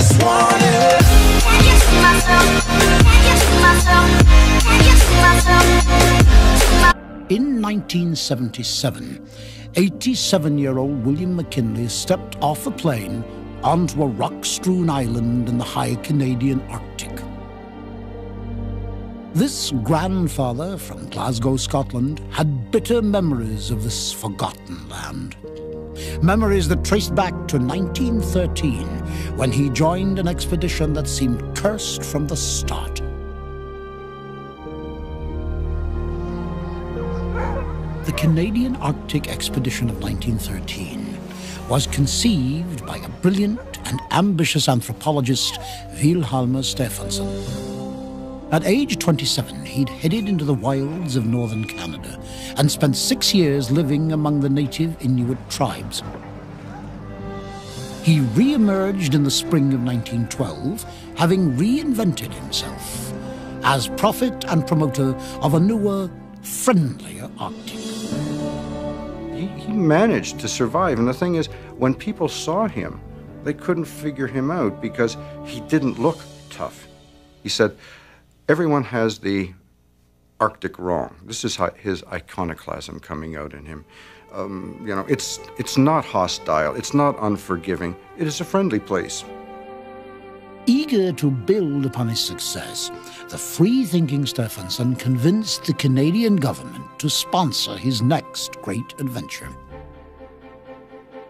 just want it. Can you see myself? Can you see myself? Can you see myself? In 1977, 87-year-old William McKinley stepped off a plane onto a rock-strewn island in the high Canadian Arctic. This grandfather from Glasgow, Scotland, had bitter memories of this forgotten land. Memories that traced back to 1913, when he joined an expedition that seemed cursed from the start. The Canadian Arctic Expedition of 1913 was conceived by a brilliant and ambitious anthropologist, Wilhelm Stephenson. At age 27, he'd headed into the wilds of northern Canada and spent 6 years living among the native Inuit tribes. He re-emerged in the spring of 1912, having reinvented himself as prophet and promoter of a newer, friendlier Arctic. He managed to survive, and the thing is, when people saw him, they couldn't figure him out because he didn't look tough. He said, everyone has the Arctic wrong. This is his iconoclasm coming out in him. You know, it's not hostile, it's not unforgiving, it is a friendly place. Eager to build upon his success, the free-thinking Stephenson convinced the Canadian government to sponsor his next great adventure.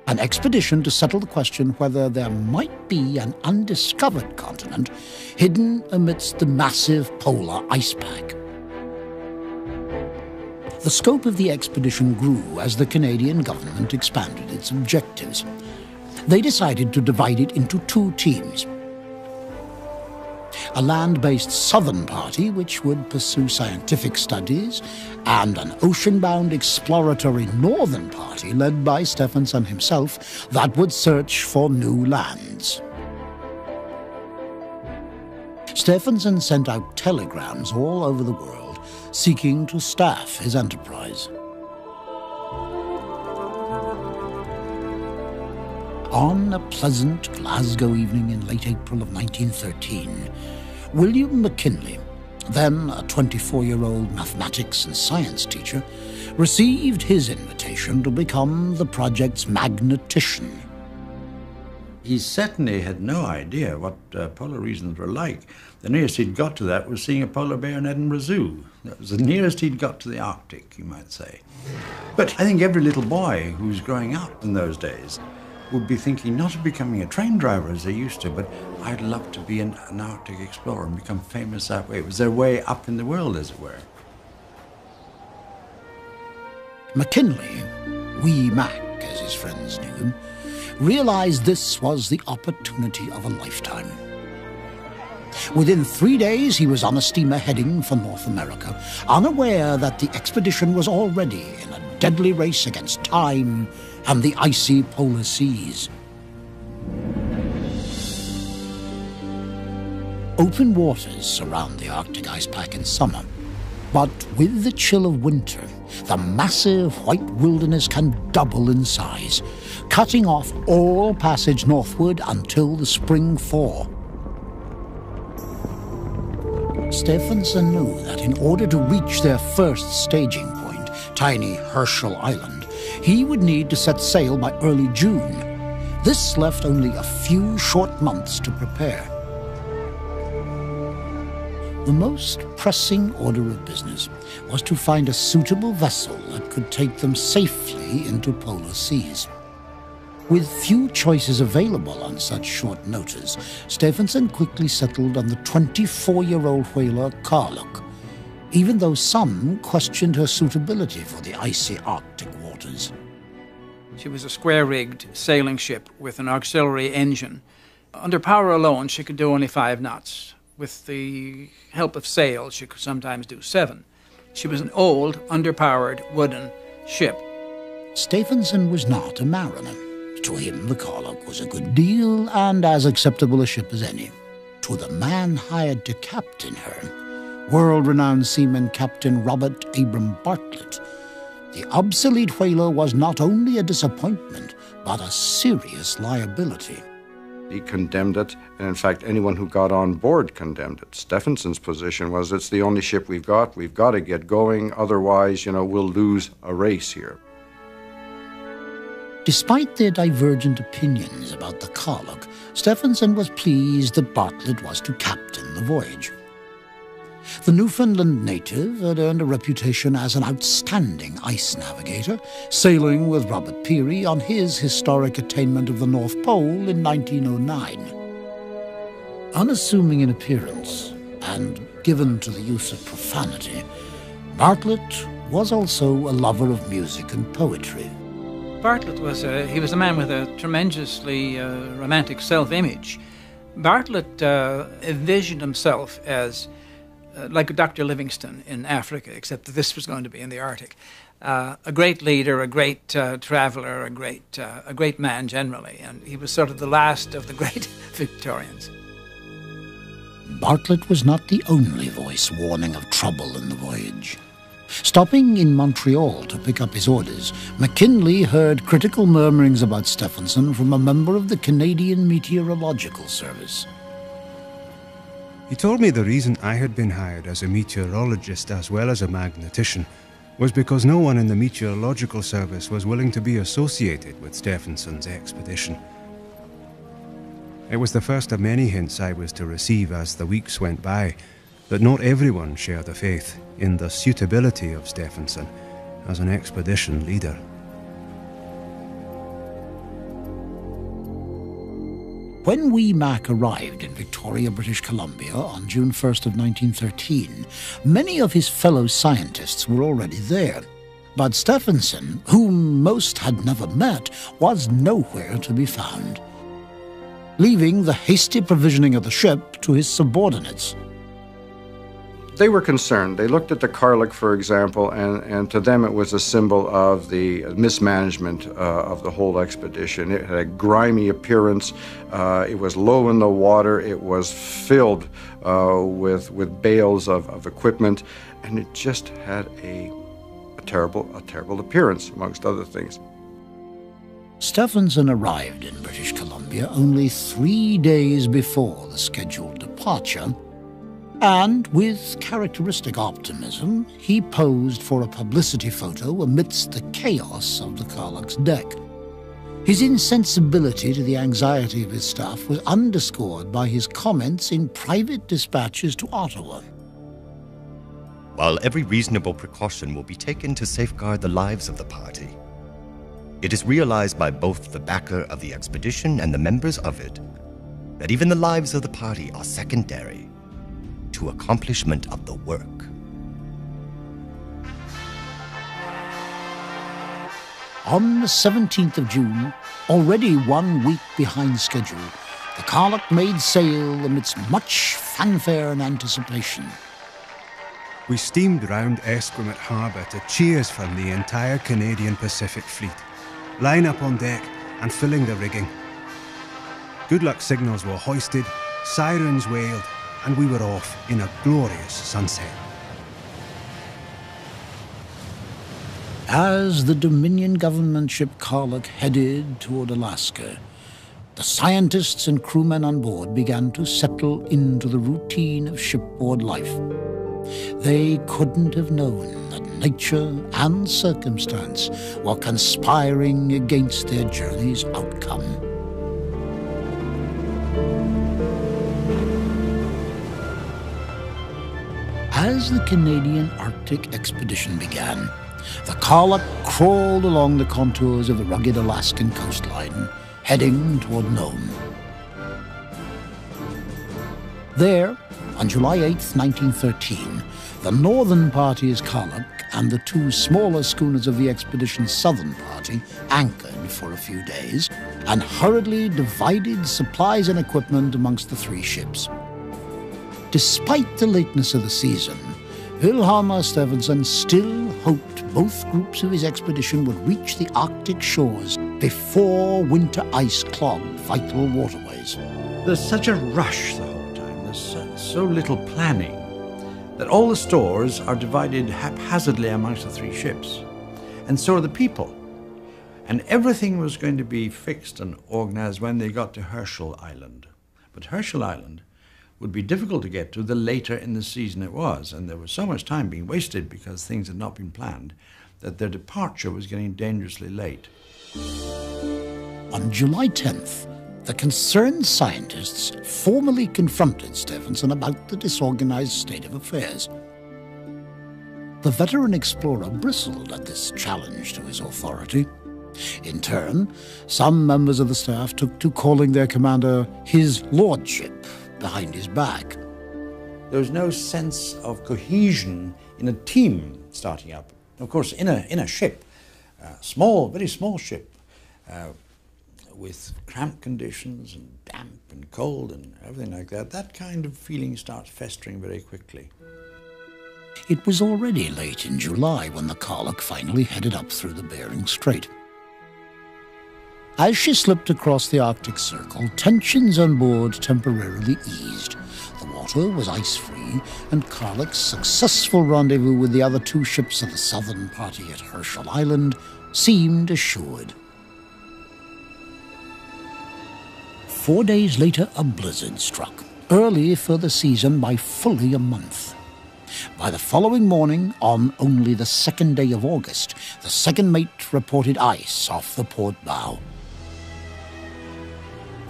An expedition to settle the question whether there might be an undiscovered continent hidden amidst the massive polar ice pack. The scope of the expedition grew as the Canadian government expanded its objectives. They decided to divide it into two teams. A land-based southern party which would pursue scientific studies, and an ocean-bound exploratory northern party led by Stephenson himself that would search for new lands. Stephenson sent out telegrams all over the world seeking to staff his enterprise. On a pleasant Glasgow evening in late April of 1913, William McKinley, then a 24-year-old mathematics and science teacher, received his invitation to become the project's magnetician. He certainly had no idea what polar regions were like. The nearest he'd got to that was seeing a polar bear in Edinburgh Zoo. That was the nearest he'd got to the Arctic, you might say. But I think every little boy who was growing up in those days would be thinking not of becoming a train driver as they used to, but I'd love to be an Arctic explorer and become famous that way. It was their way up in the world, as it were. McKinley, Wee Mac as his friends knew him, realized this was the opportunity of a lifetime. Within 3 days, he was on a steamer heading for North America, unaware that the expedition was already in a deadly race against time and the icy polar seas. Open waters surround the Arctic ice pack in summer, but with the chill of winter, the massive white wilderness can double in size, cutting off all passage northward until the spring thaw. Stephenson knew that in order to reach their first staging point, tiny Herschel Island, he would need to set sail by early June. This left only a few short months to prepare. The most pressing order of business was to find a suitable vessel that could take them safely into polar seas. With few choices available on such short notice, Stephenson quickly settled on the 24-year-old whaler Carlock, even though some questioned her suitability for the icy Arctic waters. She was a square-rigged sailing ship with an auxiliary engine. Under power alone, she could do only 5 knots. With the help of sails, she could sometimes do 7. She was an old, underpowered, wooden ship. Stephenson was not a mariner. To him, the Carlock was a good deal and as acceptable a ship as any. To the man hired to captain her, world-renowned seaman Captain Robert Abram Bartlett, the obsolete whaler was not only a disappointment, but a serious liability. He condemned it, and in fact, anyone who got on board condemned it. Stephenson's position was, it's the only ship we've got to get going, otherwise, we'll lose a race here. Despite their divergent opinions about the Carlock, Stephenson was pleased that Bartlett was to captain the voyage. The Newfoundland native had earned a reputation as an outstanding ice navigator, sailing with Robert Peary on his historic attainment of the North Pole in 1909. Unassuming in appearance and given to the use of profanity, Bartlett was also a lover of music and poetry. Bartlett was a man with a tremendously romantic self-image. Bartlett envisioned himself as like Dr. Livingstone in Africa, except that this was going to be in the Arctic. A great leader, a great traveler, a great man generally, and he was sort of the last of the great Victorians. Bartlett was not the only voice warning of trouble in the voyage. Stopping in Montreal to pick up his orders, McKinley heard critical murmurings about Stephenson from a member of the Canadian Meteorological Service. He told me the reason I had been hired as a meteorologist as well as a magnetician was because no one in the Meteorological Service was willing to be associated with Stephenson's expedition. It was the first of many hints I was to receive as the weeks went by, that not everyone shared a faith in the suitability of Stephenson as an expedition leader. When Wee Mac arrived in Victoria, British Columbia on June 1st of 1913, many of his fellow scientists were already there. But Stephenson, whom most had never met, was nowhere to be found, leaving the hasty provisioning of the ship to his subordinates. They were concerned. They looked at the Carlock, for example, and to them it was a symbol of the mismanagement of the whole expedition. It had a grimy appearance. It was low in the water. It was filled with bales of equipment, and it just had a terrible appearance, amongst other things. Stephenson arrived in British Columbia only 3 days before the scheduled departure, and with characteristic optimism, he posed for a publicity photo amidst the chaos of the Carlock's deck. His insensibility to the anxiety of his staff was underscored by his comments in private dispatches to Ottawa. While every reasonable precaution will be taken to safeguard the lives of the party, it is realized by both the backer of the expedition and the members of it that even the lives of the party are secondary to accomplishment of the work. On the 17th of June, already 1 week behind schedule, the Carlock made sail amidst much fanfare and anticipation. We steamed round Esquimalt Harbour to cheers from the entire Canadian Pacific Fleet, line up on deck and filling the rigging. Good luck signals were hoisted, sirens wailed, and we were off in a glorious sunset. As the Dominion government ship Carlock headed toward Alaska, the scientists and crewmen on board began to settle into the routine of shipboard life. They couldn't have known that nature and circumstance were conspiring against their journey's outcome. As the Canadian Arctic expedition began, the Carlock crawled along the contours of the rugged Alaskan coastline, heading toward Nome. There, on July 8, 1913, the northern party's Carlock and the 2 smaller schooners of the expedition's southern party anchored for a few days and hurriedly divided supplies and equipment amongst the 3 ships. Despite the lateness of the season, Wilhelmus Stephenson still hoped both groups of his expedition would reach the Arctic shores before winter ice clogged vital waterways. There's such a rush the whole time. There's so little planning that all the stores are divided haphazardly amongst the 3 ships. And so are the people. And everything was going to be fixed and organized when they got to Herschel Island. But Herschel Island would be difficult to get to the later in the season it was, and there was so much time being wasted because things had not been planned that their departure was getting dangerously late. On July 10th, the concerned scientists formally confronted Stephenson about the disorganized state of affairs. The veteran explorer bristled at this challenge to his authority. In turn, some members of the staff took to calling their commander his lordship behind his back. There was no sense of cohesion in a team starting up. Of course, in a ship, small, very small ship, with cramped conditions and damp and cold and everything like that, that kind of feeling starts festering very quickly. It was already late in July when the Karluk finally headed up through the Bering Strait. As she slipped across the Arctic Circle, tensions on board temporarily eased. The water was ice-free, and Karluk's successful rendezvous with the other two ships of the southern party at Herschel Island seemed assured. 4 days later, a blizzard struck, early for the season by fully a month. By the following morning, on only the 2nd day of August, the second mate reported ice off the port bow.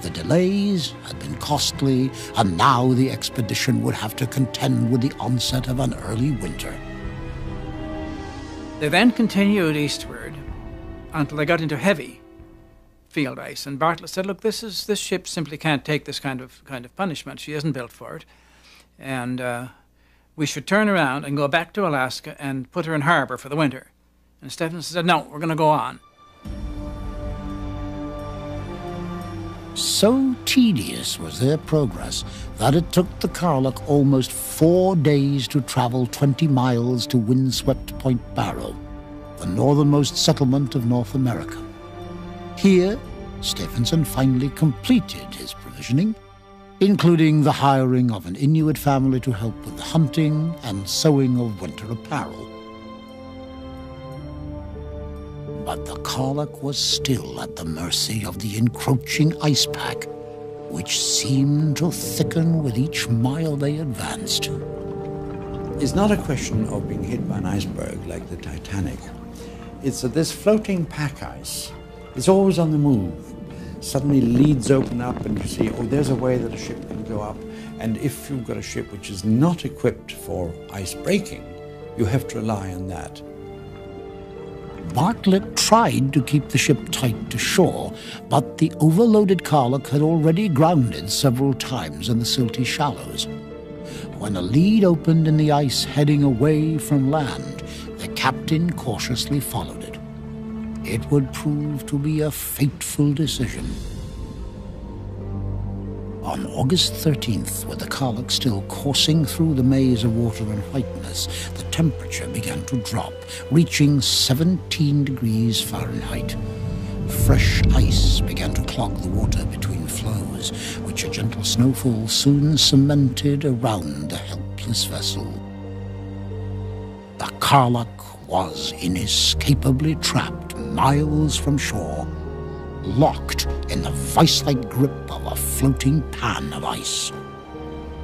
The delays had been costly, and now the expedition would have to contend with the onset of an early winter. They then continued eastward until they got into heavy field ice, and Bartlett said, "Look, this ship simply can't take this kind of punishment. She isn't built for it, and we should turn around and go back to Alaska and put her in harbor for the winter." And Stephenson said, "No, we're going to go on." So tedious was their progress that it took the Karluk almost 4 days to travel 20 miles to windswept Point Barrow, the northernmost settlement of North America. Here, Stephenson finally completed his provisioning, including the hiring of an Inuit family to help with the hunting and sewing of winter apparel. But the Karluk was still at the mercy of the encroaching ice pack, which seemed to thicken with each mile they advanced. It's not a question of being hit by an iceberg like the Titanic. It's that this floating pack ice is always on the move. Suddenly leads open up and you see, oh, there's a way that a ship can go up. And if you've got a ship which is not equipped for ice breaking, you have to rely on that. Bartlett tried to keep the ship tight to shore, but the overloaded Karluk had already grounded several times in the silty shallows. When a lead opened in the ice heading away from land, the captain cautiously followed it. It would prove to be a fateful decision. On August 13th, with the Karluk still coursing through the maze of water and whiteness, the temperature began to drop, reaching 17 degrees Fahrenheit. Fresh ice began to clog the water between floes, which a gentle snowfall soon cemented around the helpless vessel. The Karluk was inescapably trapped miles from shore, locked in the vice-like grip of a floating pan of ice.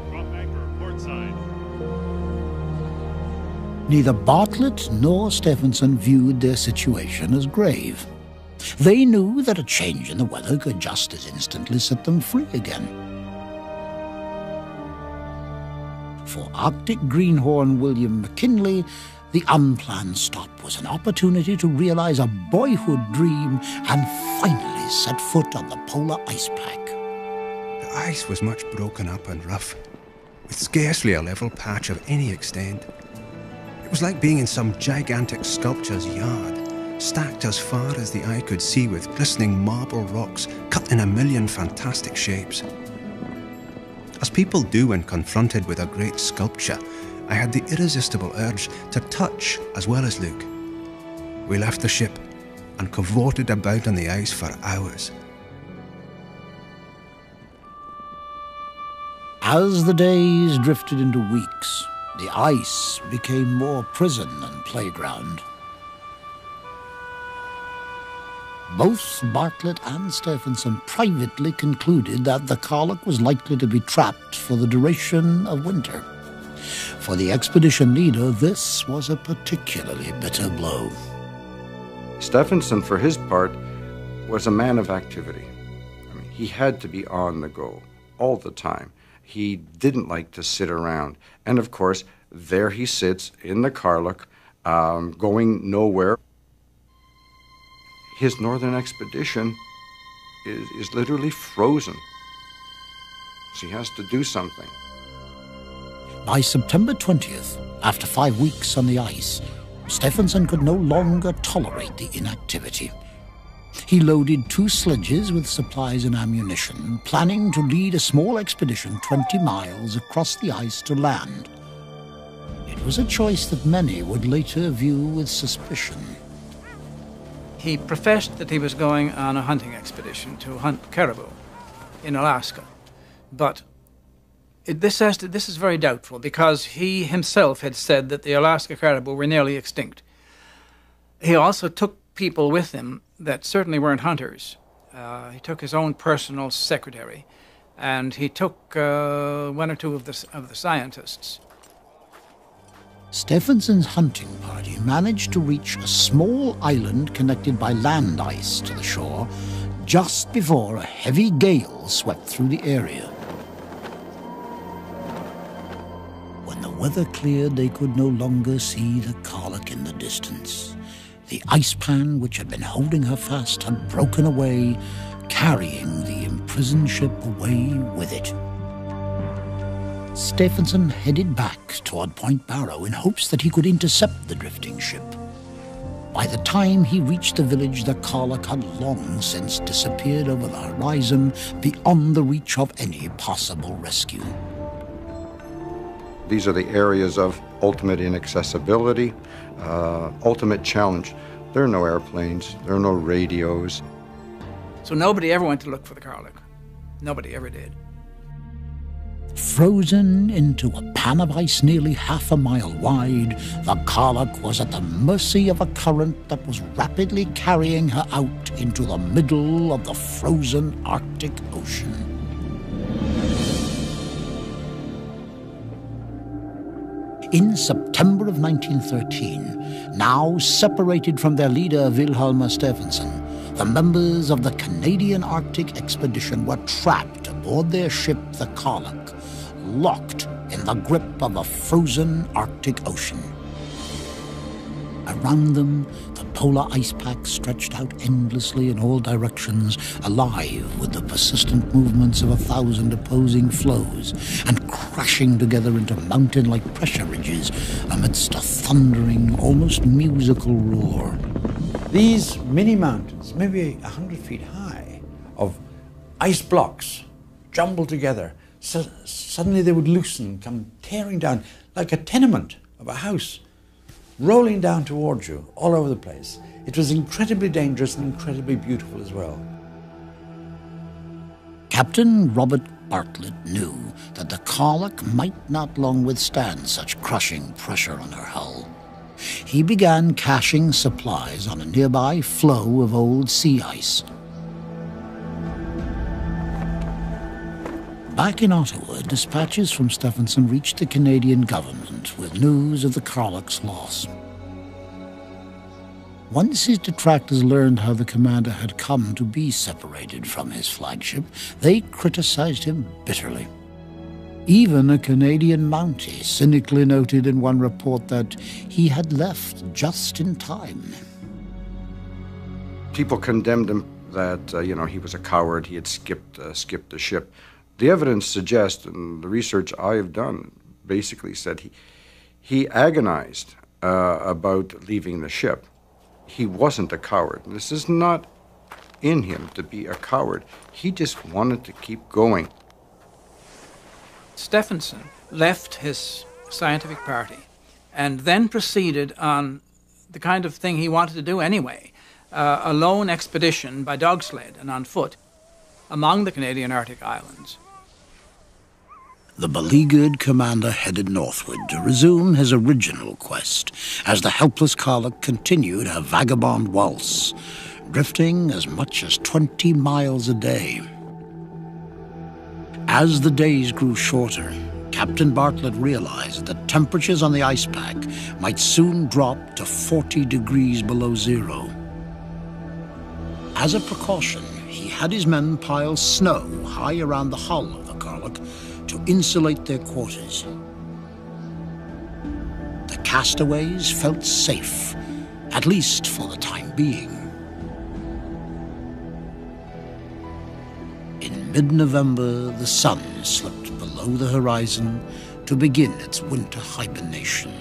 Drop anchor, port side. Neither Bartlett nor Stephenson viewed their situation as grave. They knew that a change in the weather could just as instantly set them free again. For Arctic greenhorn William McKinley, the unplanned stop was an opportunity to realize a boyhood dream and finally set foot on the polar ice pack. The ice was much broken up and rough, with scarcely a level patch of any extent. It was like being in some gigantic sculpture's yard, stacked as far as the eye could see with glistening marble rocks cut in a million fantastic shapes. As people do when confronted with a great sculpture, I had the irresistible urge to touch as well as look. We left the ship and cavorted about on the ice for hours. As the days drifted into weeks, the ice became more prison than playground. Both Bartlett and Stephenson privately concluded that the Karluk was likely to be trapped for the duration of winter. For the expedition leader, this was a particularly bitter blow. Stephenson, for his part, was a man of activity. I mean, he had to be on the go all the time. He didn't like to sit around. And of course, there he sits in the Karluk, going nowhere. His northern expedition is literally frozen. So he has to do something. By September 20th, after 5 weeks on the ice, Stephenson could no longer tolerate the inactivity. He loaded 2 sledges with supplies and ammunition, planning to lead a small expedition 20 miles across the ice to land. It was a choice that many would later view with suspicion. He professed that he was going on a hunting expedition to hunt caribou in Alaska. But this is very doubtful, because he himself had said that the Alaska caribou were nearly extinct. He also took people with him that certainly weren't hunters. He took his own personal secretary, and he took 1 or 2 of the scientists. Stephenson's hunting party managed to reach a small island connected by land ice to the shore just before a heavy gale swept through the area. When the weather cleared, they could no longer see the Karluk in the distance. The ice pan which had been holding her fast had broken away, carrying the imprisoned ship away with it. Stephenson headed back toward Point Barrow in hopes that he could intercept the drifting ship. By the time he reached the village, the Karluk had long since disappeared over the horizon, beyond the reach of any possible rescue. These are the areas of ultimate inaccessibility, ultimate challenge. There are no airplanes, there are no radios. So nobody ever went to look for the Karluk. Nobody ever did. Frozen into a pan of ice nearly half a mile wide, the Karluk was at the mercy of a current that was rapidly carrying her out into the middle of the frozen Arctic Ocean. In September of 1913, now separated from their leader Wilhelm Stephenson, the members of the Canadian Arctic Expedition were trapped aboard their ship, the Karluk, locked in the grip of a frozen Arctic Ocean. Around them, the polar ice pack stretched out endlessly in all directions, alive with the persistent movements of 1,000 opposing flows, and crashing together into mountain-like pressure ridges amidst a thundering, almost musical roar. These mini mountains, maybe 100 feet high, of ice blocks jumbled together, so suddenly they would loosen, come tearing down like a tenement of a house, rolling down towards you all over the place. It was incredibly dangerous and incredibly beautiful as well. Captain Robert Bartlett knew that the Karluk might not long withstand such crushing pressure on her hull. He began caching supplies on a nearby floe of old sea ice. Back in Ottawa, dispatches from Stephenson reached the Canadian government with news of the Karluk's loss. Once his detractors learned how the commander had come to be separated from his flagship, they criticized him bitterly. Even a Canadian Mountie cynically noted in one report that he had left just in time. People condemned him that, he was a coward, he had skipped the ship. The evidence suggests, and the research I have done basically said he agonized about leaving the ship. He wasn't a coward. This is not in him to be a coward. He just wanted to keep going. Stephenson left his scientific party and then proceeded on the kind of thing he wanted to do anyway, a lone expedition by dog sled and on foot among the Canadian Arctic islands. The beleaguered commander headed northward to resume his original quest as the helpless Karluk continued her vagabond waltz, drifting as much as 20 miles a day. As the days grew shorter, Captain Bartlett realized that temperatures on the ice pack might soon drop to 40 degrees below zero. As a precaution, he had his men pile snow high around the hull of the Karluk to insulate their quarters. The castaways felt safe, at least for the time being. In mid-November, the sun slipped below the horizon to begin its winter hibernation.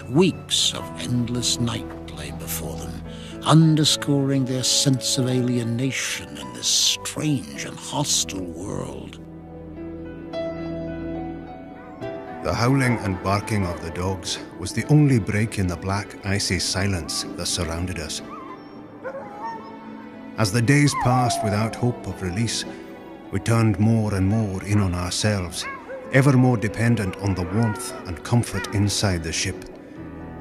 Weeks of endless night lay before them, underscoring their sense of alienation in this strange and hostile world. The howling and barking of the dogs was the only break in the black, icy silence that surrounded us. As the days passed without hope of release, we turned more and more in on ourselves, ever more dependent on the warmth and comfort inside the ship,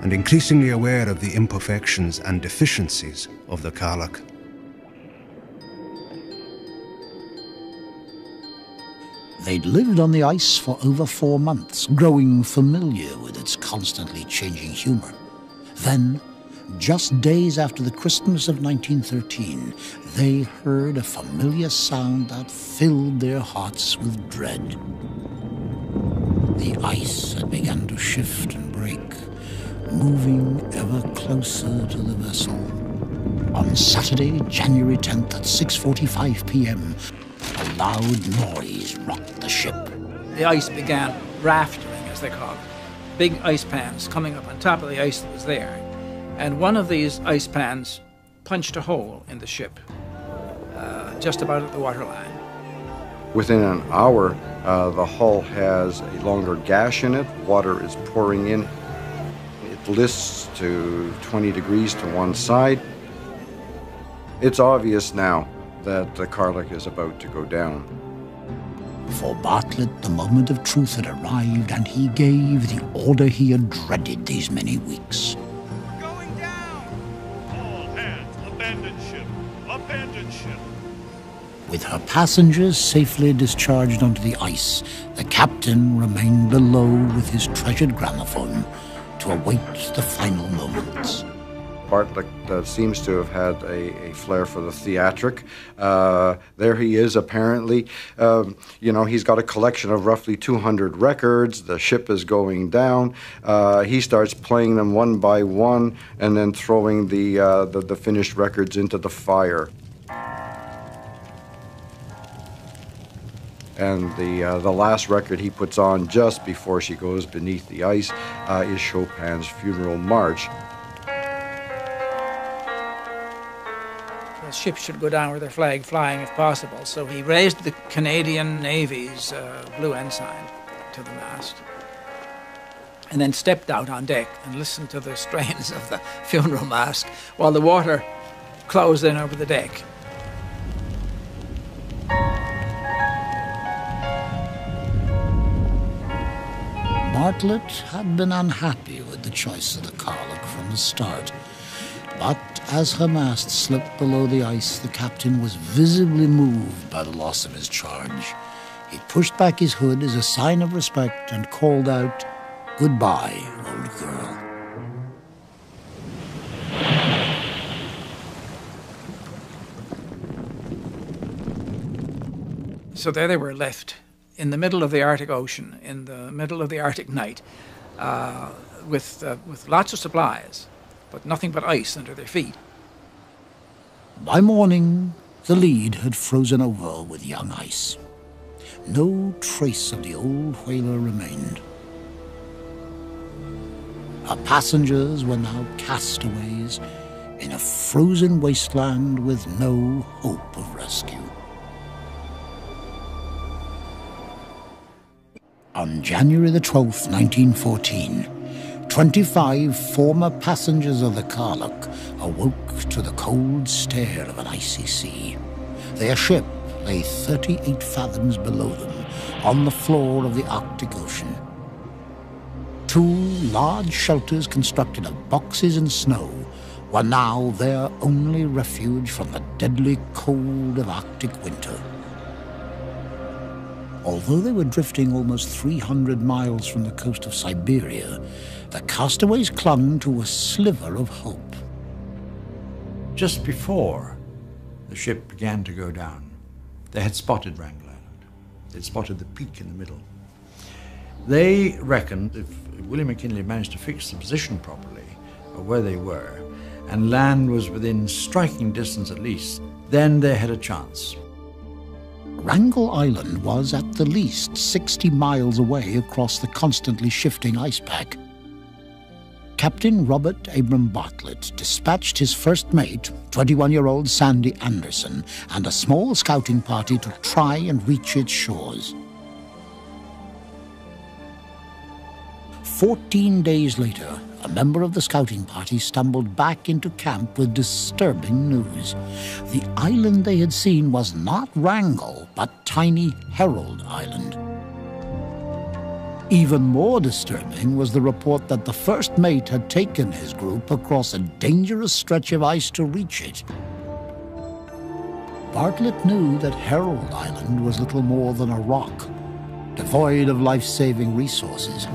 and increasingly aware of the imperfections and deficiencies of the Karluk. They'd lived on the ice for over 4 months, growing familiar with its constantly changing humor. Then, just days after the Christmas of 1913, they heard a familiar sound that filled their hearts with dread. The ice had begun to shift and break, moving ever closer to the vessel. On Saturday, January 10th at 6:45 p.m., a loud noise rocked the ship. The ice began raftering, as they call it. Big ice pans coming up on top of the ice that was there. And one of these ice pans punched a hole in the ship, just about at the waterline. Within an hour, the hull has a longer gash in it. Water is pouring in. It lists to 20 degrees to one side. It's obvious now that the Karluk is about to go down. For Bartlett, the moment of truth had arrived, and he gave the order he had dreaded these many weeks. Going down! All hands, abandon ship! Abandon ship! With her passengers safely discharged onto the ice, the captain remained below with his treasured gramophone to await the final moments. Bartlett seems to have had a flair for the theatric. There he is, apparently. He's got a collection of roughly 200 records. The ship is going down. He starts playing them one by one and then throwing the finished records into the fire. And the last record he puts on just before she goes beneath the ice is Chopin's Funeral March. The ship should go down with their flag flying if possible, so he raised the Canadian Navy's blue ensign to the mast and then stepped out on deck and listened to the strains of the funeral mass while the water closed in over the deck. Bartlett had been unhappy with the choice of the Karluk from the start. But as her mast slipped below the ice, the captain was visibly moved by the loss of his charge. He pushed back his hood as a sign of respect and called out, "Goodbye, old girl." So there they were left in the middle of the Arctic Ocean, in the middle of the Arctic night, with lots of supplies, but nothing but ice under their feet. By morning, the lead had frozen over with young ice. No trace of the old whaler remained. Her passengers were now castaways in a frozen wasteland with no hope of rescue. On January the 12th, 1914, 25 former passengers of the Karluk awoke to the cold stare of an icy sea. Their ship lay 38 fathoms below them on the floor of the Arctic Ocean. 2 large shelters constructed of boxes and snow were now their only refuge from the deadly cold of Arctic winter. Although they were drifting almost 300 miles from the coast of Siberia, the castaways clung to a sliver of hope. Just before the ship began to go down, they had spotted Wrangel Island. They'd spotted the peak in the middle. They reckoned if William McKinley managed to fix the position properly, of where they were, and land was within striking distance at least, then they had a chance. Wrangel Island was at the least 60 miles away across the constantly shifting ice pack. Captain Robert Abram Bartlett dispatched his first mate, 21-year-old Sandy Anderson, and a small scouting party to try and reach its shores. 14 days later, a member of the scouting party stumbled back into camp with disturbing news. The island they had seen was not Wrangel, but tiny Herald Island. Even more disturbing was the report that the first mate had taken his group across a dangerous stretch of ice to reach it. Bartlett knew that Herald Island was little more than a rock, devoid of life-saving resources.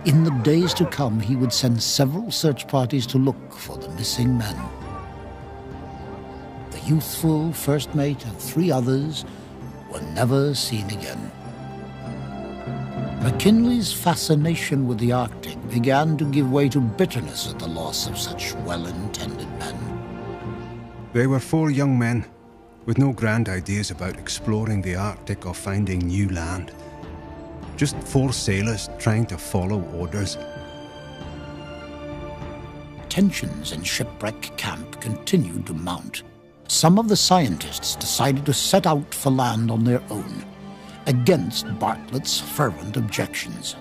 In the days to come, he would send several search parties to look for the missing men. The youthful first mate and 3 others were never seen again. McKinley's fascination with the Arctic began to give way to bitterness at the loss of such well-intended men. They were 4 young men with no grand ideas about exploring the Arctic or finding new land. Just 4 sailors trying to follow orders. Tensions in Shipwreck Camp continued to mount. Some of the scientists decided to set out for land on their own, against Bartlett's fervent objections.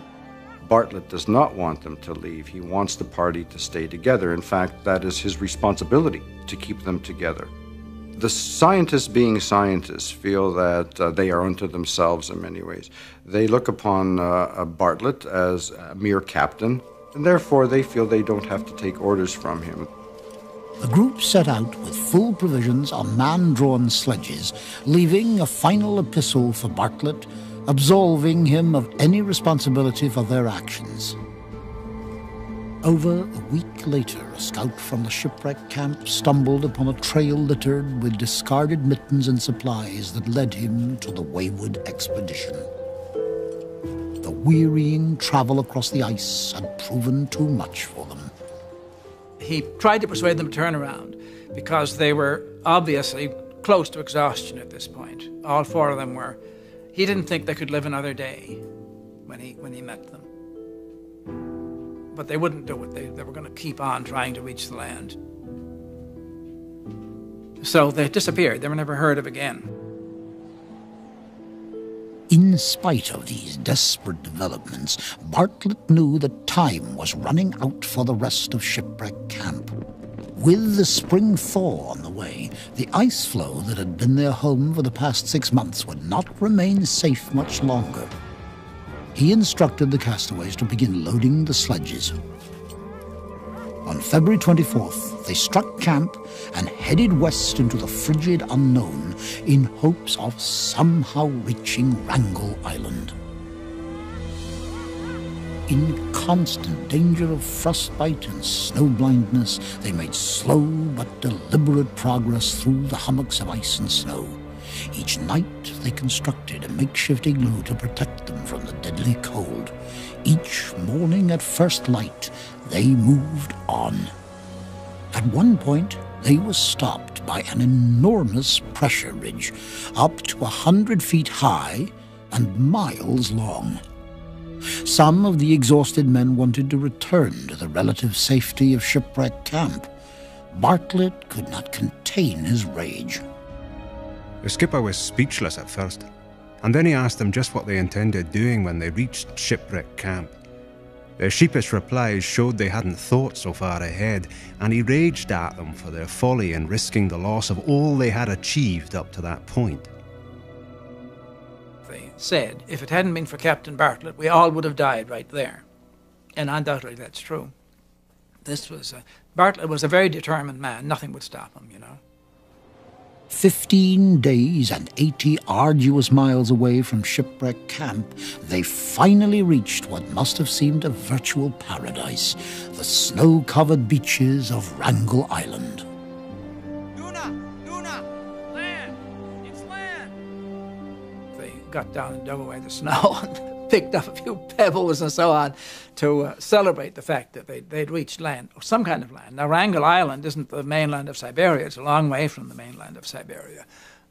Bartlett does not want them to leave. He wants the party to stay together. In fact, that is his responsibility, to keep them together. The scientists, being scientists, feel that they are unto themselves in many ways. They look upon Bartlett as a mere captain, and therefore they feel they don't have to take orders from him. The group set out with full provisions on man-drawn sledges, leaving a final epistle for Bartlett, absolving him of any responsibility for their actions. Over a week later, a scout from the Shipwreck Camp stumbled upon a trail littered with discarded mittens and supplies that led him to the wayward expedition. The wearying travel across the ice had proven too much for them. He tried to persuade them to turn around because they were obviously close to exhaustion at this point. All 4 of them were. He didn't think they could live another day when he met them. But they wouldn't do it. They were going to keep on trying to reach the land. So they disappeared. They were never heard of again. In spite of these desperate developments, Bartlett knew that time was running out for the rest of Shipwreck Camp. With the spring thaw on the way, the ice floe that had been their home for the past 6 months would not remain safe much longer. He instructed the castaways to begin loading the sledges. On February 24th, they struck camp and headed west into the frigid unknown in hopes of somehow reaching Wrangel Island. In constant danger of frostbite and snow blindness, they made slow but deliberate progress through the hummocks of ice and snow. Each night they constructed a makeshift igloo to protect them from the deadly cold. Each morning at first light, they moved on. At one point, they were stopped by an enormous pressure ridge, up to 100 feet high and miles long. Some of the exhausted men wanted to return to the relative safety of Shipwreck Camp. Bartlett could not contain his rage. The skipper was speechless at first, and then he asked them just what they intended doing when they reached Shipwreck Camp. Their sheepish replies showed they hadn't thought so far ahead, and he raged at them for their folly in risking the loss of all they had achieved up to that point. They said, if it hadn't been for Captain Bartlett, we all would have died right there. And undoubtedly that's true. Bartlett was a very determined man. Nothing would stop him, you know. 15 days and 80 arduous miles away from Shipwreck Camp, they finally reached what must have seemed a virtual paradise, the snow-covered beaches of Wrangel Island. Luna! Land! It's land! They got down and dug away the snow and picked up a few pebbles and so on to celebrate the fact that they'd reached land, or some kind of land. Now, Wrangel Island isn't the mainland of Siberia. It's a long way from the mainland of Siberia.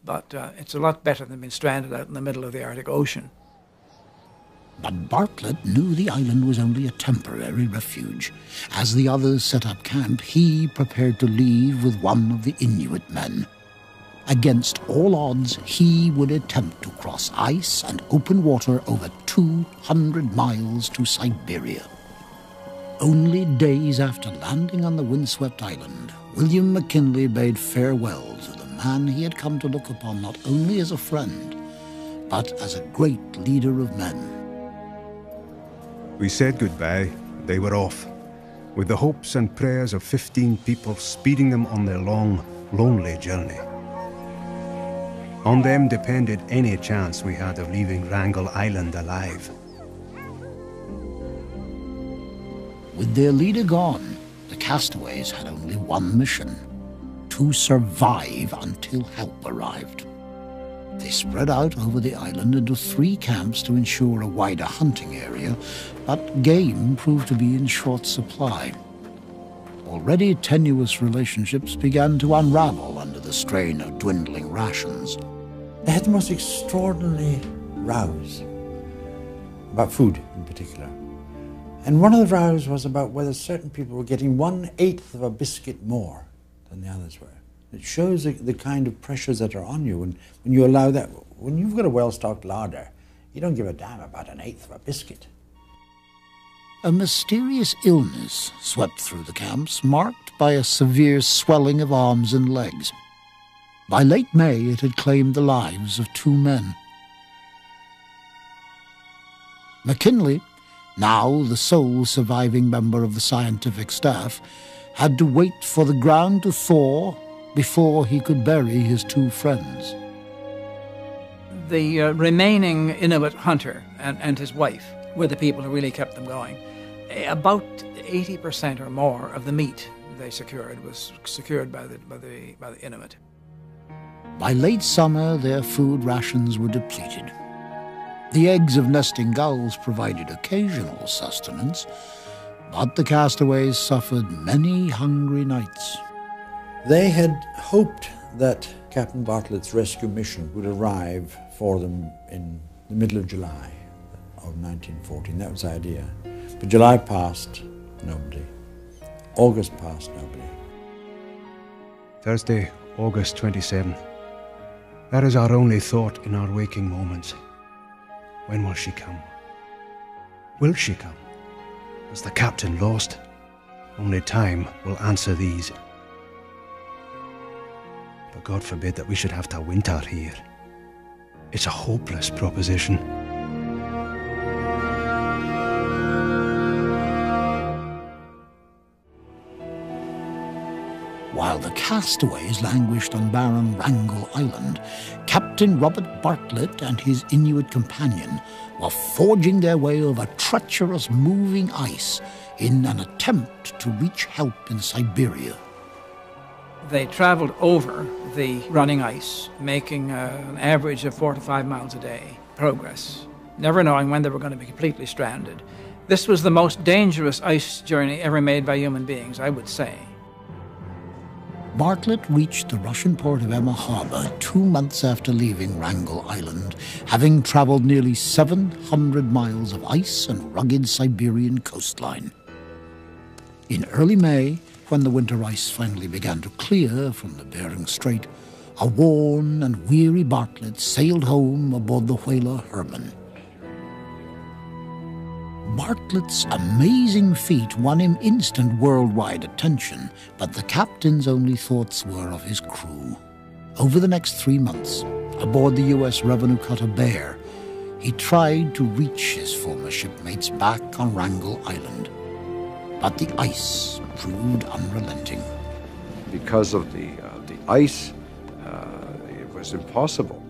But it's a lot better than being stranded out in the middle of the Arctic Ocean. But Bartlett knew the island was only a temporary refuge. As the others set up camp, he prepared to leave with one of the Inuit men. Against all odds, he would attempt to cross ice and open water over 200 miles to Siberia. Only days after landing on the windswept island, William McKinley bade farewell to the man he had come to look upon not only as a friend, but as a great leader of men. We said goodbye. They were off, with the hopes and prayers of 15 people speeding them on their long, lonely journey. On them depended any chance we had of leaving Wrangel Island alive. With their leader gone, the castaways had only one mission: to survive until help arrived. They spread out over the island into 3 camps to ensure a wider hunting area, but game proved to be in short supply. Already tenuous relationships began to unravel under the strain of dwindling rations. They had the most extraordinary rows about food in particular. And one of the rows was about whether certain people were getting 1/8 of a biscuit more than the others were. It shows the kind of pressures that are on you when you allow that. When you've got a well-stocked larder, you don't give a damn about 1/8 of a biscuit. A mysterious illness swept through the camps, marked by a severe swelling of arms and legs. By late May, it had claimed the lives of 2 men. McKinley, now the sole surviving member of the scientific staff, had to wait for the ground to thaw before he could bury his 2 friends. The remaining Inuit hunter and his wife were the people who really kept them going. About 80% or more of the meat they secured was secured by the Inuit. By late summer, their food rations were depleted. The eggs of nesting gulls provided occasional sustenance, but the castaways suffered many hungry nights. They had hoped that Captain Bartlett's rescue mission would arrive for them in the middle of July of 1914. That was the idea. But July passed, nobody. August passed, nobody. Thursday, August 27th. That is our only thought in our waking moments. When will she come? Will she come? Is the captain lost? Only time will answer these. But God forbid that we should have to winter here. It's a hopeless proposition. While the castaways languished on barren Wrangel Island, Captain Robert Bartlett and his Inuit companion were forging their way over treacherous moving ice in an attempt to reach help in Siberia. They traveled over the running ice, making an average of 4 to 5 miles a day progress, never knowing when they were going to be completely stranded. This was the most dangerous ice journey ever made by human beings, I would say. Bartlett reached the Russian port of Emma Harbor 2 months after leaving Wrangel Island, having traveled nearly 700 miles of ice and rugged Siberian coastline. In early May, when the winter ice finally began to clear from the Bering Strait, a worn and weary Bartlett sailed home aboard the whaler Herman. Bartlett's amazing feat won him instant worldwide attention, but the captain's only thoughts were of his crew. Over the next 3 months, aboard the U.S. revenue cutter Bear, he tried to reach his former shipmates back on Wrangel Island. but the ice proved unrelenting. Because of the ice, it was impossible.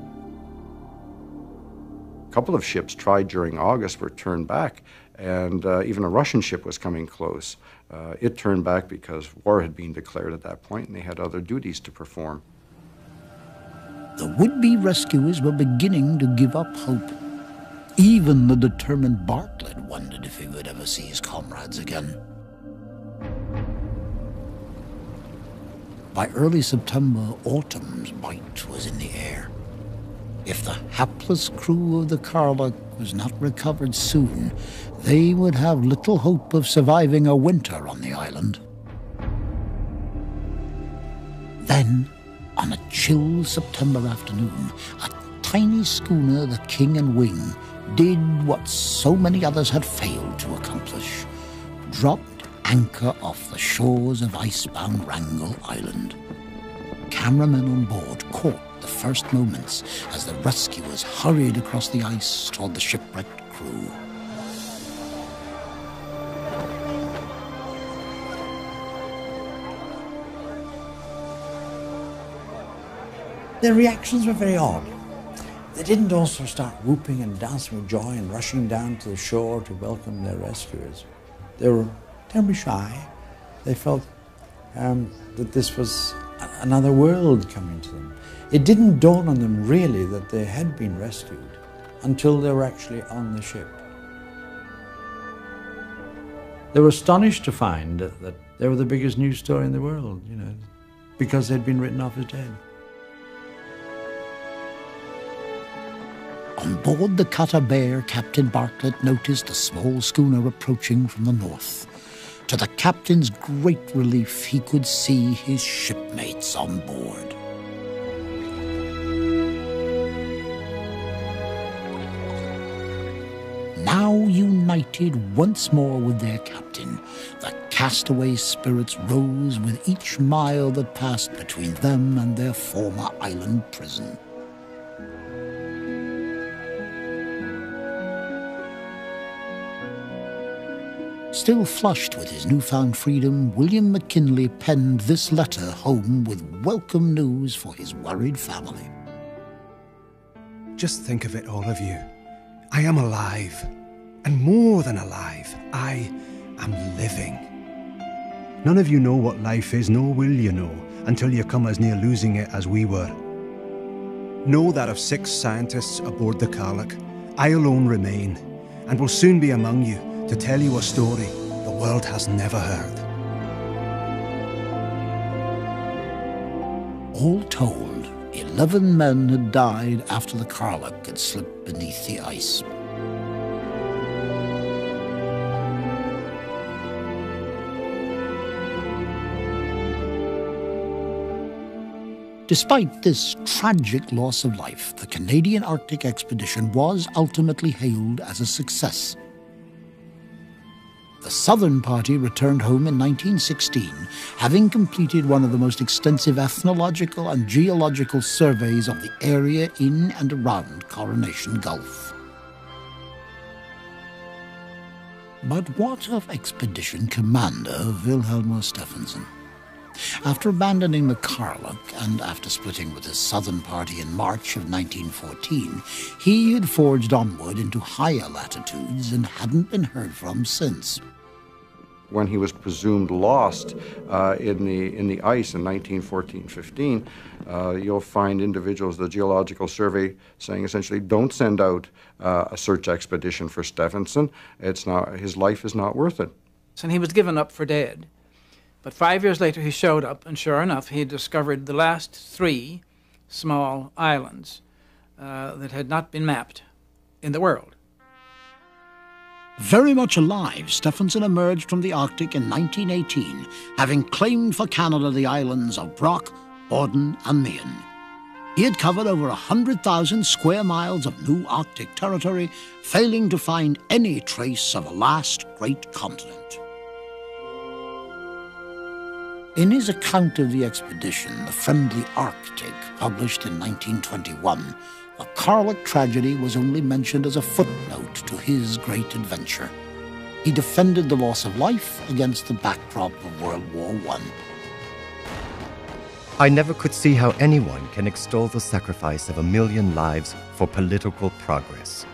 A couple of ships tried during August, were turned back, and even a Russian ship was coming close. It turned back because war had been declared at that point, and they had other duties to perform. The would-be rescuers were beginning to give up hope. Even the determined Bartlett wondered if he would ever see his comrades again. By early September, autumn's bite was in the air. If the hapless crew of the Karluk was not recovered soon, they would have little hope of surviving a winter on the island. Then, on a chill September afternoon, a tiny schooner, the King and Wing, did what so many others had failed to accomplish: dropped anchor off the shores of icebound Wrangel Island. Cameramen on board caught the first moments as the rescuers hurried across the ice toward the shipwrecked crew. Their reactions were very odd. They didn't also start whooping and dancing with joy and rushing down to the shore to welcome their rescuers. They were terribly shy. They felt that this was another world coming to them. It didn't dawn on them really that they had been rescued until they were actually on the ship. They were astonished to find that they were the biggest news story in the world, because they'd been written off as dead. On board the cutter Bear, Captain Bartlett noticed a small schooner approaching from the north. To the captain's great relief, he could see his shipmates on board. Now united once more with their captain, the castaway spirits rose with each mile that passed between them and their former island prison. Still flushed with his newfound freedom, William McKinley penned this letter home with welcome news for his worried family. Just think of it, all of you. I am alive. And more than alive, I am living. None of you know what life is, nor will you know, until you come as near losing it as we were. Know that of 6 scientists aboard the Karluk, I alone remain, and will soon be among you to tell you a story the world has never heard. All told, 11 men had died after the Karluk had slipped beneath the ice. Despite this tragic loss of life, the Canadian Arctic expedition was ultimately hailed as a success. The Southern Party returned home in 1916, having completed one of the most extensive ethnological and geological surveys of the area in and around Coronation Gulf. But what of Expedition Commander Wilhelm Stephenson? After abandoning the Karluk and after splitting with his Southern Party in March of 1914, he had forged onward into higher latitudes and hadn't been heard from since. When he was presumed lost in the ice in 1914-15, you'll find individuals, the Geological Survey, saying essentially, don't send out a search expedition for Stephenson. His life is not worth it. And he was given up for dead. But 5 years later he showed up, and sure enough, he had discovered the last 3 small islands that had not been mapped in the world. Very much alive, Stephenson emerged from the Arctic in 1918, having claimed for Canada the islands of Brock, Borden, and Maine. He had covered over 100,000 square miles of new Arctic territory, failing to find any trace of a last great continent. In his account of the expedition, The Friendly Arctic, published in 1921, the Karluk tragedy was only mentioned as a footnote to his great adventure. he defended the loss of life against the backdrop of World War I. I never could see how anyone can extol the sacrifice of 1 million lives for political progress,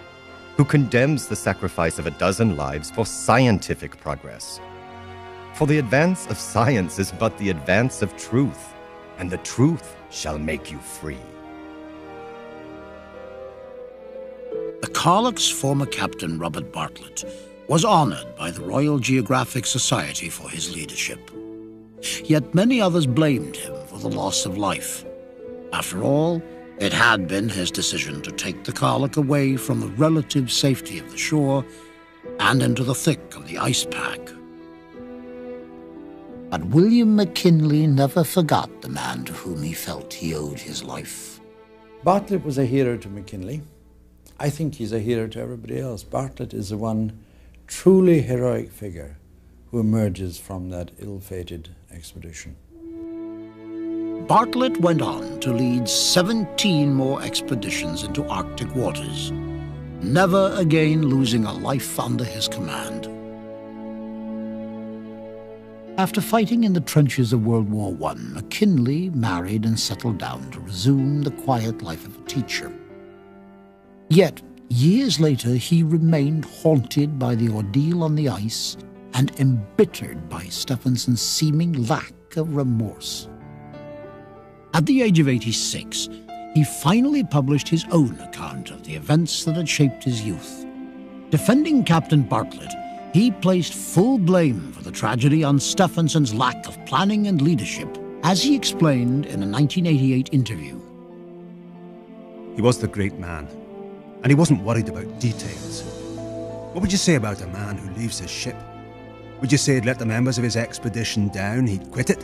who condemns the sacrifice of 12 lives for scientific progress. For the advance of science is but the advance of truth, and the truth shall make you free. The Carlock's former captain, Robert Bartlett, was honored by the Royal Geographic Society for his leadership. Yet many others blamed him for the loss of life. After all, it had been his decision to take the Carlock away from the relative safety of the shore and into the thick of the ice pack. But William McKinley never forgot the man to whom he felt he owed his life. Bartlett was a hero to McKinley. I think he's a hero to everybody else. Bartlett is the one truly heroic figure who emerges from that ill-fated expedition. Bartlett went on to lead 17 more expeditions into Arctic waters, never again losing a life under his command. After fighting in the trenches of World War I, McKinley married and settled down to resume the quiet life of a teacher. Yet, years later, he remained haunted by the ordeal on the ice and embittered by Stephenson's seeming lack of remorse. At the age of 86, he finally published his own account of the events that had shaped his youth. Defending Captain Bartlett, he placed full blame for the tragedy on Stephenson's lack of planning and leadership, as he explained in a 1988 interview. He was the great man, and he wasn't worried about details. What would you say about a man who leaves his ship? Would you say he'd let the members of his expedition down, he'd quit it?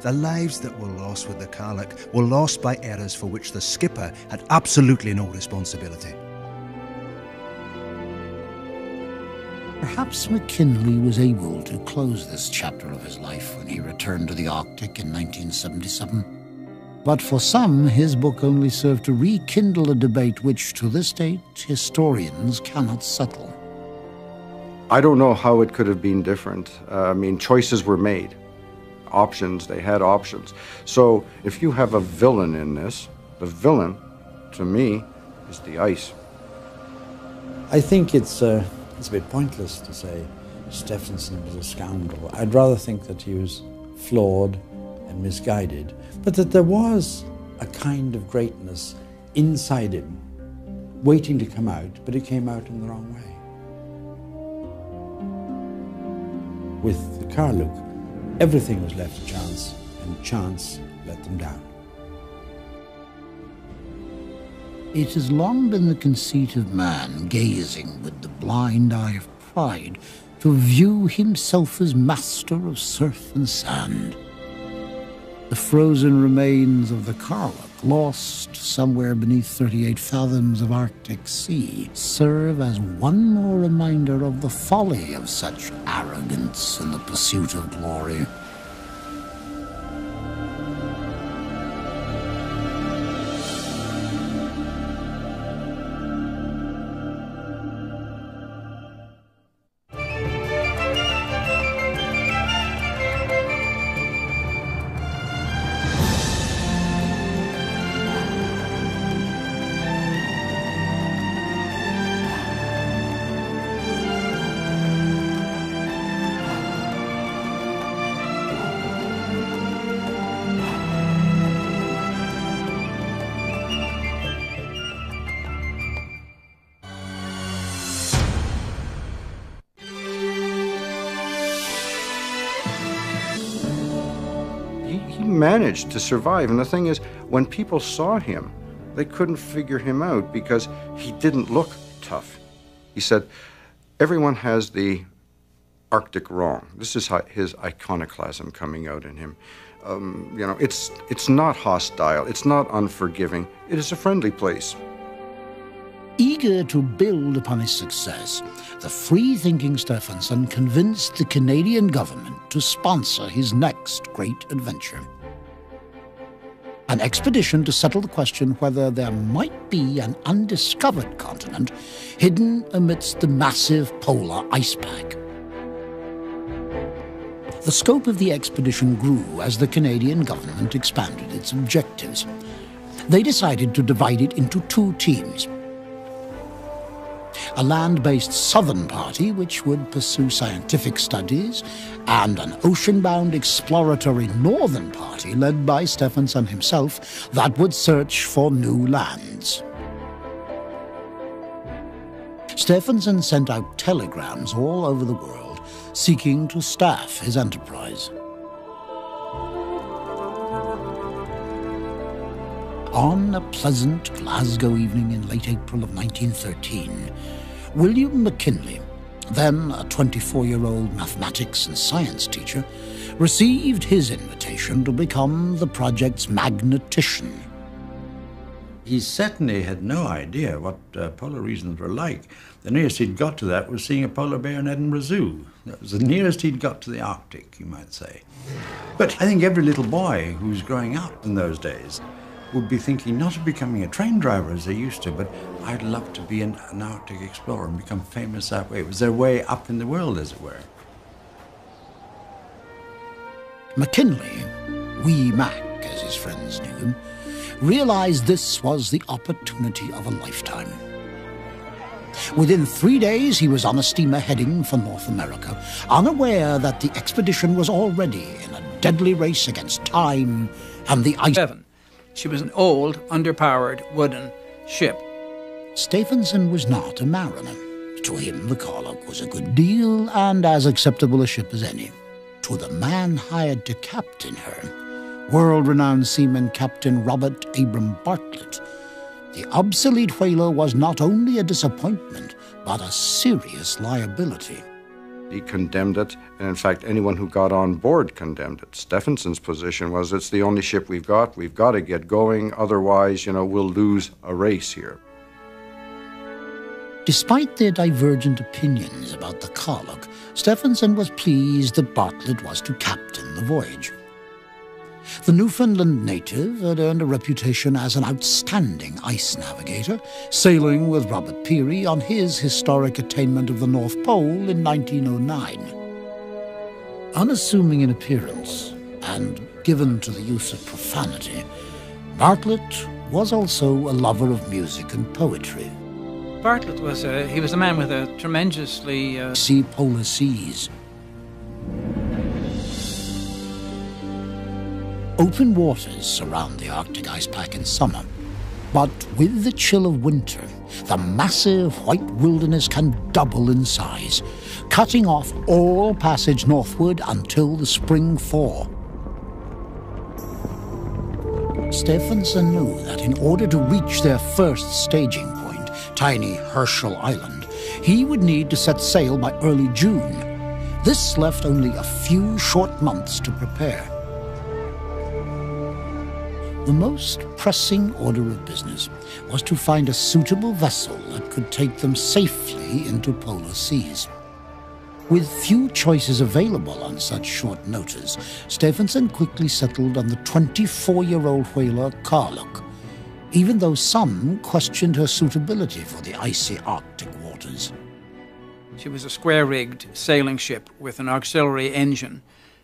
The lives that were lost with the Carlock were lost by errors for which the skipper had absolutely no responsibility. Perhaps McKinley was able to close this chapter of his life when he returned to the Arctic in 1977. But for some, his book only served to rekindle a debate which, to this date, historians cannot settle. I don't know how it could have been different. Choices were made. Options, they had options. So if you have a villain in this, the villain, to me, is the ice. I think it's a bit pointless to say Stephenson was a scoundrel. I'd rather think that he was flawed and misguided, but that there was a kind of greatness inside him, waiting to come out, but it came out in the wrong way. With the Carlock, everything was left to chance, and chance let them down. It has long been the conceit of man, gazing with the blind eye of pride, to view himself as master of surf and sand. The frozen remains of the Carlock, lost somewhere beneath 38 fathoms of Arctic sea, serve as one more reminder of the folly of such arrogance in the pursuit of glory. He managed to survive, and the thing is, when people saw him, they couldn't figure him out because he didn't look tough. He said, everyone has the Arctic wrong. This is his iconoclasm coming out in him. It's not hostile, it's not unforgiving, it is a friendly place. Eager to build upon his success, the free-thinking Stephenson convinced the Canadian government to sponsor his next great adventure. an expedition to settle the question whether there might be an undiscovered continent hidden amidst the massive polar ice pack. The scope of the expedition grew as the Canadian government expanded its objectives. They decided to divide it into two teams. A land-based southern party, which would pursue scientific studies, and an ocean-bound exploratory northern party led by Stephenson himself that would search for new lands. Stephenson sent out telegrams all over the world seeking to staff his enterprise. On a pleasant Glasgow evening in late April of 1913, William McKinley, then a 24-year-old mathematics and science teacher, received his invitation to become the project's magnetician. He certainly had no idea what polar regions were like. The nearest he'd got to that was seeing a polar bear in Edinburgh Zoo. That was the nearest he'd got to the Arctic, you might say. But I think every little boy who was growing up in those days would be thinking not of becoming a train driver as they used to, but I'd love to be an Arctic explorer and become famous that way. It was their way up in the world, as it were. McKinley, Wee Mac as his friends knew him, realized this was the opportunity of a lifetime. Within 3 days, he was on a steamer heading for North America, unaware that the expedition was already in a deadly race against time and the ice. She was an old, underpowered, wooden ship. Stephenson was not a mariner. To him, the Carlock was a good deal and as acceptable a ship as any. To the man hired to captain her, world-renowned seaman Captain Robert Abram Bartlett, the obsolete whaler was not only a disappointment, but a serious liability. He condemned it, and in fact, anyone who got on board condemned it. Stephenson's position was, it's the only ship we've got to get going, otherwise, we'll lose a race here. Despite their divergent opinions about the Carlock, Stephenson was pleased that Bartlett was to captain the voyage. The Newfoundland native had earned a reputation as an outstanding ice navigator, sailing with Robert Peary on his historic attainment of the North Pole in 1909. Unassuming in appearance and given to the use of profanity, Bartlett was also a lover of music and poetry. Bartlett was a man with a tremendously... See polar seas. Open waters surround the Arctic ice pack in summer, but with the chill of winter, the massive white wilderness can double in size, cutting off all passage northward until the spring thaw. Stephenson knew that in order to reach their first staging point, tiny Herschel Island, he would need to set sail by early June. This left only a few short months to prepare. The most pressing order of business was to find a suitable vessel that could take them safely into polar seas. With few choices available on such short notice, Stephenson quickly settled on the 24-year-old whaler Carlock, even though some questioned her suitability for the icy Arctic waters. She was a square-rigged sailing ship with an auxiliary engine.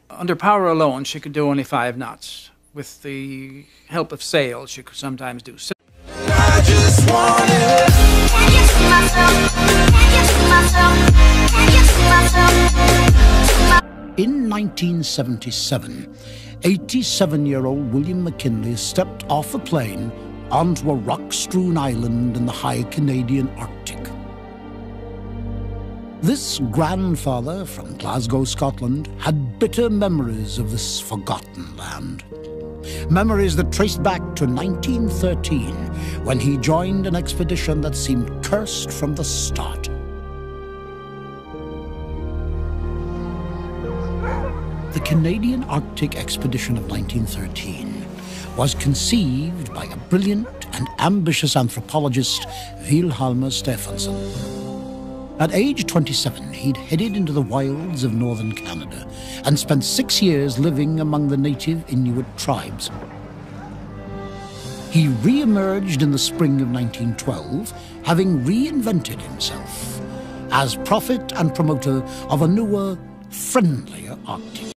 Under power alone, she could do only 5 knots. With the help of sail, she could sometimes do 6. I just wanna. Can you see myself? Can you see myself? Can you see myself? In 1977, 87-year-old William McKinley stepped off a plane onto a rock-strewn island in the high Canadian Arctic. This grandfather from Glasgow, Scotland, had bitter memories of this forgotten land. Memories that traced back to 1913, when he joined an expedition that seemed cursed from the start. The Canadian Arctic Expedition of 1913 was conceived by a brilliant and ambitious anthropologist, Wilhelmus Stephenson. At age 27, he'd headed into the wilds of northern Canada and spent 6 years living among the native Inuit tribes. he re-emerged in the spring of 1912, having reinvented himself as prophet and promoter of a newer, friendlier Arctic.